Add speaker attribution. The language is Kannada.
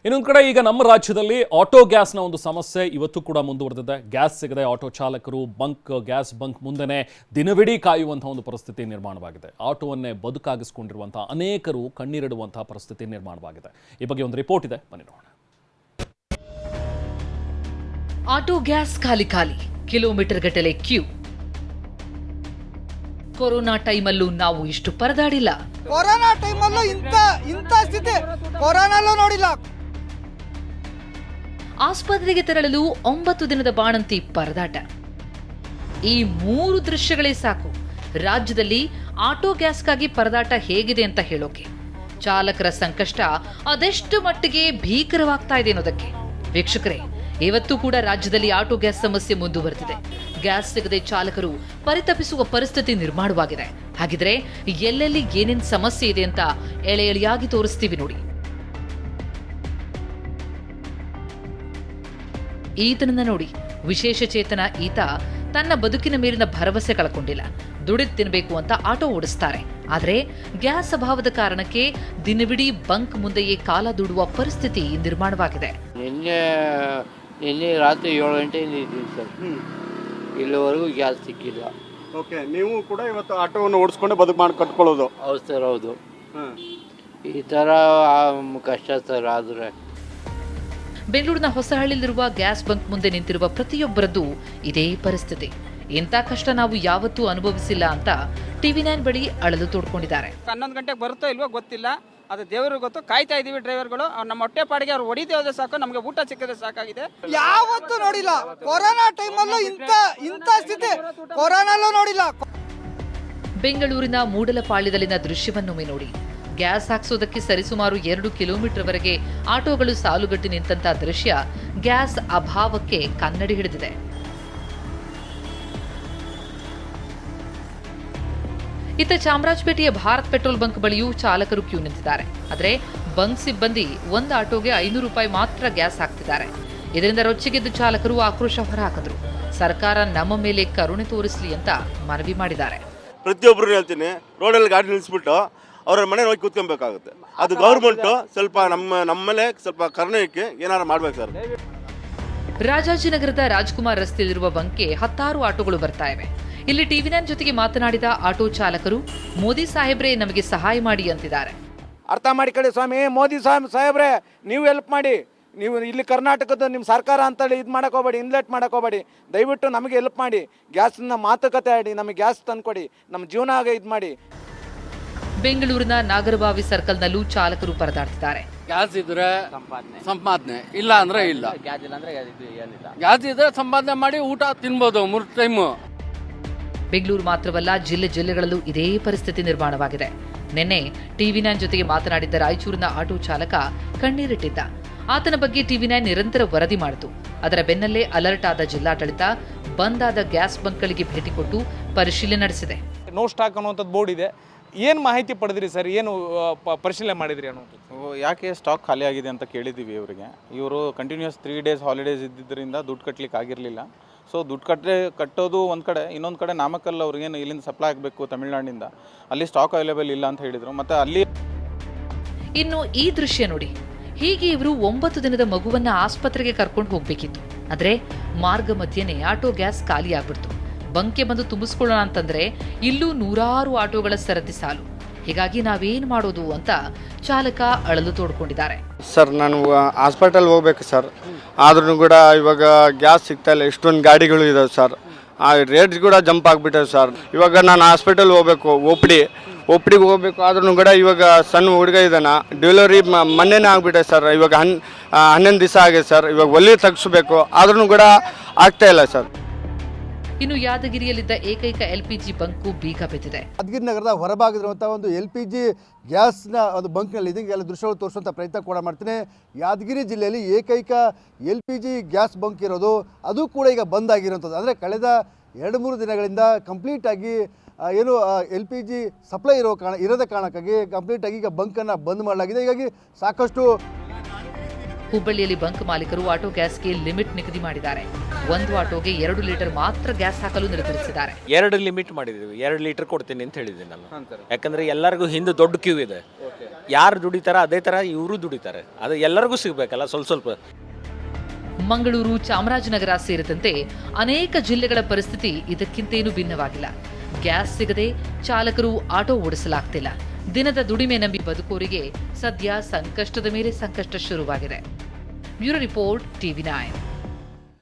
Speaker 1: ಇನ್ನೊಂದು ಕಡೆ ಈಗ ನಮ್ಮ ರಾಜ್ಯದಲ್ಲಿ ಆಟೋ ಗ್ಯಾಸ್ನ ಒಂದು ಸಮಸ್ಯೆ ಇವತ್ತು ಕೂಡ ಮುಂದುವರೆದಿದೆ. ಗ್ಯಾಸ್ ಸಿಗದೆ ಆಟೋ ಚಾಲಕರು ಗ್ಯಾಸ್ ಬಂಕ್ ಮುಂದೆನೇ ದಿನವಿಡೀ ಕಾಯುವಂತಹ ಒಂದು ಪರಿಸ್ಥಿತಿ ನಿರ್ಮಾಣವಾಗಿದೆ. ಆಟೋವನ್ನೇ ಬದುಕಾಗಿಸಿಕೊಂಡಿರುವಂತಹ ಅನೇಕರು ಕಣ್ಣೀರಿಡುವಂತಹ ಪರಿಸ್ಥಿತಿ ನಿರ್ಮಾಣವಾಗಿದೆ. ಈ ಬಗ್ಗೆ ಒಂದು ರಿಪೋರ್ಟ್ ಇದೆ, ಬನ್ನಿ ನೋಡೋಣ.
Speaker 2: ಆಟೋ ಗ್ಯಾಸ್ ಖಾಲಿ ಕಿಲೋಮೀಟರ್ ಗಟ್ಟಲೆ ಕ್ಯೂ. ಕೊರೋನಾ ಟೈಮಲ್ಲೂ ನಾವು ಇಷ್ಟು ಪರದಾಡಿಲ್ಲ.
Speaker 3: ಕೊರೋನಾ ಟೈಮಲ್ಲೂ ಇಂಥ ಸ್ಥಿತಿ ಕೊರೋನಾಲ್ಲೂ ನೋಡಿಲ್ಲ.
Speaker 2: ಆಸ್ಪತ್ರೆಗೆ ತೆರಳಲು 9 ದಿನದ ಬಾಣಂತಿ ಪರದಾಟ. ಈ 3 ದೃಶ್ಯಗಳೇ ಸಾಕು ರಾಜ್ಯದಲ್ಲಿ ಆಟೋ ಗ್ಯಾಸ್ಗಾಗಿ ಪರದಾಟ ಹೇಗಿದೆ ಅಂತ ಹೇಳೋಕೆ. ಚಾಲಕರ ಸಂಕಷ್ಟ ಅದೆಷ್ಟು ಮಟ್ಟಿಗೆ ಭೀಕರವಾಗ್ತಾ ಇದೆ ಅನ್ನೋದಕ್ಕೆ. ವೀಕ್ಷಕರೇ, ಇವತ್ತು ಕೂಡ ರಾಜ್ಯದಲ್ಲಿ ಆಟೋ ಗ್ಯಾಸ್ ಸಮಸ್ಯೆ ಮುಂದುವರೆದಿದೆ. ಗ್ಯಾಸ್ ಸಿಗದೆ ಚಾಲಕರು ಪರಿತಪಿಸುವ ಪರಿಸ್ಥಿತಿ ನಿರ್ಮಾಣವಾಗಿದೆ. ಹಾಗಿದ್ರೆ ಎಲ್ಲೆಲ್ಲಿ ಏನೇನ್ ಸಮಸ್ಯೆ ಇದೆ ಅಂತ ಎಳೆಯಾಗಿ ತೋರಿಸ್ತೀವಿ ನೋಡಿ. ಈತನನ್ನ ನೋಡಿ, ವಿಶೇಷ ಚೇತನ ಈತ ತನ್ನ ಬದುಕಿನ ಮೇಲಿನ ಭರವಸೆ ಕಳ್ಕೊಂಡಿಲ್ಲ. ದುಡಿದು ತಿನ್ನಬೇಕು ಅಂತ ಆಟೋ ಓಡಿಸ್ತಾರೆ. ಆದರೆ ಗ್ಯಾಸ್ ಅಭಾವದ ಕಾರಣಕ್ಕೆ ದಿನವಿಡೀ ಬಂಕ್ ಮುಂದೆಯೇ ಕಾಲ ದುಡುವ ಪರಿಸ್ಥಿತಿ ನಿರ್ಮಾಣವಾಗಿದೆ.
Speaker 4: ನಿನ್ನೆ ರಾತ್ರಿ 7 ಗಂಟೆಯಿಂದ ಇದ್ದೀವಿ ಸರ್. ಇಲ್ಲಿವರೆಗೂ ಗ್ಯಾಸ್ ಸಿಕ್ಕಿಲ್ಲ.
Speaker 5: ಓಕೆ, ನೀವು ಕೂಡ ಇವತ್ತು ಆಟೋವನ್ನು ಓಡಿಸ್ಕೊಂಡು ಬದುಕು ಮಾಡಿ ಕಟ್ಕೊಳ್ಳೋದು?
Speaker 4: ಹೌದು ಸರ್, ಹೌದು. ಈ ಥರ ಕಷ್ಟ ಸರ್. ಆದರೆ
Speaker 2: ಬೆಂಗಳೂರಿನ ಹೊಸಹಳ್ಳಿಯಲ್ಲಿರುವ ಗ್ಯಾಸ್ ಬಂಕ್ ಮುಂದೆ ನಿಂತಿರುವ ಪ್ರತಿಯೊಬ್ಬರದ್ದು ಇದೇ ಪರಿಸ್ಥಿತಿ. ಇಂಥ ಕಷ್ಟ ನಾವು ಯಾವತ್ತೂ ಅನುಭವಿಸಿಲ್ಲ ಅಂತ TV9 ಬಳಿ ಅಳಲು ತೋಡ್ಕೊಂಡಿದ್ದಾರೆ.
Speaker 6: 11 ಗಂಟೆಗೆ ಬರುತ್ತೋ ಇಲ್ವೋ ಗೊತ್ತಿಲ್ಲ, ಅದು ದೇವರಿಗೆ ಗೊತ್ತು. ಕಾಯ್ತಾ ಇದೀವಿ ಡ್ರೈವರ್ಗಳು. ನಮ್ಮ ಹೊಟ್ಟೆ ಪಾಡಿಗೆ ಅವ್ರು ಹೊಡಿದೇ ಹೋದ್ರೆ ಸಾಕು, ನಮಗೆ ಊಟ ಸಿಕ್ಕಿದ್ರೆ ಸಾಕಾಗಿದೆ.
Speaker 3: ಯಾವತ್ತೂ ನೋಡಿಲ್ಲ. ಕೊರೋನಾ ಟೈಮಲ್ಲೂ ಇಂಥ ಸ್ಥಿತಿ ಕೊರೋನಾಲ್ಲೂ ನೋಡಿಲ್ಲ.
Speaker 2: ಬೆಂಗಳೂರಿನ ಮೂಡಲಪಾಳ್ಯದಲ್ಲಿನ ದೃಶ್ಯವನ್ನೊಮ್ಮೆ ನೋಡಿ. ಗ್ಯಾಸ್ ಹಾಕ್ಸೋದಕ್ಕೆ ಸರಿಸುಮಾರು 2 ಕಿಲೋಮೀಟರ್ ವರೆಗೆ ಆಟೋಗಳು ಸಾಲುಗಟ್ಟಿ ನಿಂತಹ ದೃಶ್ಯ ಗ್ಯಾಸ್ ಅಭಾವಕ್ಕೆ ಕನ್ನಡಿ ಹಿಡಿದಿದೆ. ಇತ್ತ ಚಾಮರಾಜಪೇಟೆಯ ಭಾರತ್ ಪೆಟ್ರೋಲ್ ಬಂಕ್ ಬಳಿಯೂ ಚಾಲಕರು ಕ್ಯೂ ನಿಂತಿದ್ದಾರೆ. ಆದರೆ ಬಂಕ್ ಸಿಬ್ಬಂದಿ ಒಂದು ಆಟೋಗೆ 500 ರೂಪಾಯಿ ಮಾತ್ರ ಗ್ಯಾಸ್ ಹಾಕ್ತಿದ್ದಾರೆ. ಇದರಿಂದ ರೊಚ್ಚಿಗೆದ್ದು ಚಾಲಕರು ಆಕ್ರೋಶ ಹೊರಹಾಕಿದ್ರು. ಸರ್ಕಾರ ನಮ್ಮ ಮೇಲೆ ಕರುಣೆ ತೋರಿಸಲಿ ಅಂತ ಮನವಿ ಮಾಡಿದ್ದಾರೆ.
Speaker 7: ಪ್ರತಿಯೊಬ್ಬರು ಹೇಳ್ತೀನಿ, ರೋಡಲ್ಲಿ ಗಾಡಿ ನಿಲ್ಲಿಸ್ಬಿಟ್ಟು ಅವ್ರ ಮನೆ ಹೋಗಿ ಕೂತ್ಕೊಬೇಕಾಗುತ್ತೆ. ಅದು ಗೌರ್ಮೆಂಟು ಸ್ವಲ್ಪ ನಮ್ಮಲ್ಲೇ ಸ್ವಲ್ಪ ಕರುಣೆ ಇಕ್ಕಿ ಏನಾರು ಮಾಡ್ಬೇಕು ಸರ್.
Speaker 2: ರಾಜಾಜಿನಗರದ ರಾಜ್ಕುಮಾರ್ ರಸ್ತೆಯಲ್ಲಿರುವ ಬಂಕ್ಗೆ 10 ಆಟೋಗಳು ಬರ್ತಾ ಇವೆ. ಇಲ್ಲಿ TV9 ಜೊತೆಗೆ ಮಾತನಾಡಿದ ಆಟೋ ಚಾಲಕರು, ಮೋದಿ ಸಾಹೇಬ್ರೆ ನಮಗೆ ಸಹಾಯ ಮಾಡಿ ಅಂತಿದ್ದಾರೆ.
Speaker 8: ಅರ್ಥ ಮಾಡಿಕೊಳ್ಳಿ ಸ್ವಾಮಿ, ಮೋದಿ ಸಾಹೇಬ್ರೆ ನೀವು ಹೆಲ್ಪ್ ಮಾಡಿ. ನೀವು ಇಲ್ಲಿ ಕರ್ನಾಟಕದ ನಿಮ್ಮ ಸರ್ಕಾರ ಅಂತೇಳಿ ಇದು ಮಾಡೋಕೋಬೇಡಿ, ಇನ್ಲೆಟ್ ಮಾಡೋಕೋಬೇಡಿ. ದಯವಿಟ್ಟು ನಮಗೆ ಹೆಲ್ಪ್ ಮಾಡಿ. ಗ್ಯಾಸ್ನ ಮಾತುಕತೆ ಆಡಿ, ನಮಗೆ ಗ್ಯಾಸ್ ತಂದ್ಕೊಡಿ, ನಮ್ಮ ಜೀವನ ಆಗ ಇದು ಮಾಡಿ.
Speaker 2: ಬೆಂಗಳೂರಿನ ನಾಗರಬಾವಿ ಸರ್ಕಲ್ನಲ್ಲೂ ಚಾಲಕರು ಪರದಾಡ್ತಿದ್ದಾರೆ.
Speaker 4: ಗ್ಯಾಸ್ ಇದ್ರೆ ಸಂಪಾದನೆ, ಇಲ್ಲ ಅಂದ್ರೆ ಇಲ್ಲ. ಗ್ಯಾಸ್ ಇದ್ರೆ ಸಂಪಾದನೆ ಮಾಡಿ ಊಟ ತಿನ್ಬೋದು 3 ಟೈಮು.
Speaker 2: ಬೆಂಗಳೂರು ಮಾತ್ರವಲ್ಲ, ಜಿಲ್ಲೆಗಳಲ್ಲೂ ಇದೇ ಪರಿಸ್ಥಿತಿ ನಿರ್ಮಾಣವಾಗಿದೆ. ನಿನ್ನೆ TV9 ಜೊತೆಗೆ ಮಾತನಾಡಿದ್ದ ರಾಯಚೂರಿನ ಆಟೋ ಚಾಲಕ ಕಣ್ಣೀರಿಟ್ಟಿದ್ದ. ಆತನ ಬಗ್ಗೆ TV9 ನಿರಂತರ ವರದಿ ಮಾಡಿತು. ಅದರ ಬೆನ್ನಲ್ಲೇ ಅಲರ್ಟ್ ಆದ ಜಿಲ್ಲಾಡಳಿತ ಬಂದ್ ಆದ ಗ್ಯಾಸ್ ಬಂಕ್ಗಳಿಗೆ ಭೇಟಿ ಕೊಟ್ಟು ಪರಿಶೀಲನೆ ನಡೆಸಿದೆ.
Speaker 9: ನೋ ಸ್ಟಾಕ್ ಅನ್ನುವಂಥದ್ದು ಬೋರ್ಡ್ ಇದೆ. ಏನು ಮಾಹಿತಿ ಪಡೆದ್ರಿ ಸರ್? ಏನು ಪರಿಶೀಲನೆ ಮಾಡಿದ್ರಿ ಅನ್ನೋದು?
Speaker 10: ಯಾಕೆ ಸ್ಟಾಕ್ ಖಾಲಿ ಆಗಿದೆ ಅಂತ ಕೇಳಿದ್ದೀವಿ ಇವರಿಗೆ. ಇವರು ಕಂಟಿನ್ಯೂಸ್ 3 ಡೇಸ್ ಹಾಲಿಡೇಸ್ ಇದ್ದಿದ್ದರಿಂದ ದುಡ್ಡು ಕಟ್ಟಲಿಕ್ಕೆ ಆಗಿರಲಿಲ್ಲ. ಸೊ ದುಡ್ಡು ಕಟ್ಟೋದು ಒಂದು ಕಡೆ, ಇನ್ನೊಂದು ಕಡೆ ನಾಮಕಲ್ ಅವ್ರಿಗೇನು ಇಲ್ಲಿಂದ ಸಪ್ಲೈ ಆಗಬೇಕು ತಮಿಳ್ನಾಡಿನಿಂದ, ಅಲ್ಲಿ ಸ್ಟಾಕ್ ಅವೈಲೇಬಲ್ ಇಲ್ಲ ಅಂತ ಹೇಳಿದರು. ಮತ್ತು ಅಲ್ಲಿ
Speaker 2: ಇನ್ನು ಈ ದೃಶ್ಯ ನೋಡಿ. ಹೀಗೆ ಇವರು 9 ದಿನದ ಮಗುವನ್ನ ಆಸ್ಪತ್ರೆಗೆ ಕರ್ಕೊಂಡು ಹೋಗ್ಬೇಕಿತ್ತು. ಆದ್ರೆ ಮಾರ್ಗ ಮಧ್ಯೆನೇ ಆಟೋ ಗ್ಯಾಸ್ ಖಾಲಿ ಆಗ್ಬಿಡ್ತು. ಬಂಕೆ ಬಂದು ತುಂಬಿಸ್ಕೊಳ್ಳೋಣ ಅಂತಂದ್ರೆ ಇಲ್ಲೂ 100 ಆಟೋಗಳ ಸರತಿ ಸಾಲು. ಹೀಗಾಗಿ ನಾವೇನ್ ಮಾಡೋದು ಅಂತ ಚಾಲಕ ಅಳಲು ತೋಡ್ಕೊಂಡಿದ್ದಾರೆ.
Speaker 5: ಸರ್, ನಾನು ಹಾಸ್ಪಿಟಲ್ ಹೋಗ್ಬೇಕು ಸರ್, ಆದ್ರೂ ಕೂಡ ಇವಾಗ ಗ್ಯಾಸ್ ಸಿಗ್ತಾ ಇಲ್ಲ. ಇಷ್ಟೊಂದು ಗಾಡಿಗಳು ಇದಾವೆ ಸರ್, ಆ ರೇಟ್ಸ್ ಕೂಡ ಜಂಪ್ ಆಗಿಬಿಟ್ಟವೆ ಸರ್. ಇವಾಗ ನಾನು ಹಾಸ್ಪಿಟಲ್ ಹೋಗ್ಬೇಕು, ಒಪ್ಪಿಡಿಗೆ ಹೋಗ್ಬೇಕು. ಆದ್ರೂ ಕೂಡ ಇವಾಗ ಸಣ್ಣ ಹುಡುಗ ಇದ್ದಾನ, ಡೆಲಿವರಿ ಮೊನ್ನೆನೇ ಆಗಿಬಿಟ್ಟೆ ಸರ್. ಇವಾಗ 11 ದಿವಸ ಆಗಿದೆ ಸರ್. ಇವಾಗ ಒಲ್ಲಿ ತೆಗಿಸ್ಬೇಕು, ಆದ್ರೂ ಕೂಡ ಆಗ್ತಾ ಇಲ್ಲ ಸರ್.
Speaker 2: ಇನ್ನು ಯಾದಗಿರಿಯಲ್ಲಿದ್ದ ಏಕೈಕ LPG ಬಂಕು ಬೀಗ ಬಿದ್ದಿದೆ.
Speaker 3: ಯಾದಗಿರಿ ನಗರದ ಹೊರಭಾಗದಿರುವಂತಹ ಒಂದು LPG ಗ್ಯಾಸ್ನ ಒಂದು ಬಂಕ್ನಲ್ಲಿ ಇದಕ್ಕೆಲ್ಲ ದೃಶ್ಯಗಳು ತೋರಿಸುವಂಥ ಪ್ರಯತ್ನ ಕೂಡ ಮಾಡ್ತೀನಿ. ಯಾದಗಿರಿ ಜಿಲ್ಲೆಯಲ್ಲಿ ಏಕೈಕ LPG ಗ್ಯಾಸ್ ಬಂಕ್ ಇರೋದು, ಅದು ಕೂಡ ಈಗ ಬಂದ್ ಆಗಿರುವಂಥದ್ದು. ಅಂದರೆ ಕಳೆದ 2-3 ದಿನಗಳಿಂದ ಕಂಪ್ಲೀಟಾಗಿ ಏನು LPG ಸಪ್ಲೈ ಇರೋದ ಕಾರಣಕ್ಕಾಗಿ ಕಂಪ್ಲೀಟಾಗಿ ಈಗ ಬಂಕನ್ನು ಬಂದ್ ಮಾಡಲಾಗಿದೆ. ಹೀಗಾಗಿ ಸಾಕಷ್ಟು
Speaker 2: ಹುಬ್ಬಳ್ಳಿಯಲ್ಲಿ ಬಂಕ್ ಮಾಲೀಕರು ಆಟೋ ಗ್ಯಾಸ್ಗೆ ಲಿಮಿಟ್ ನಿಗದಿ ಮಾಡಿದ್ದಾರೆ. ಒಂದು ಆಟೋಗೆ 2 ಲೀಟರ್ ಮಾತ್ರ ಗ್ಯಾಸ್ ಹಾಕಲು ನಿರ್ಧರಿಸಿದ್ದಾರೆ.
Speaker 11: 2 ಲಿಮಿಟ್ ಮಾಡಿದ್ದೀವಿ. 2 ಲೀಟರ್ ಕೊಡ್ತೀನಿ ಅಂತ ಹೇಳಿದ್ದೀನಿ ನಾನು. ಯಾಕಂದ್ರೆ ಎಲ್ಲರಿಗೂ ಹಿಂದೆ ದೊಡ್ಡ ಕ್ಯೂ ಇದೆ. ಯಾರು ದುಡಿತಾರ ಅದೇ ತರ ಇವರು ದುಡಿತಾರೆ. ಅದು ಎಲ್ಲರಿಗೂ ಸಿಗ್ಬೇಕಲ್ಲ ಸ್ವಲ್ಪ.
Speaker 2: ಮಂಗಳೂರು, ಚಾಮರಾಜನಗರ ಸೇರಿದಂತೆ ಅನೇಕ ಜಿಲ್ಲೆಗಳ ಪರಿಸ್ಥಿತಿ ಇದಕ್ಕಿಂತೇನೂ ಭಿನ್ನವಾಗಿಲ್ಲ. ಗ್ಯಾಸ್ ಸಿಗದೆ ಚಾಲಕರು ಆಟೋ ಓಡಿಸಲಾಗ್ತಿಲ್ಲ. ದಿನದ ದುಡಿಮೆ ನಂಬಿ ಬದುಕೋರಿಗೆ ಸದ್ಯ ಸಂಕಷ್ಟದ ಮೇಲೆ ಸಂಕಷ್ಟ ಶುರುವಾಗಿದೆ. Bureau report, TV9.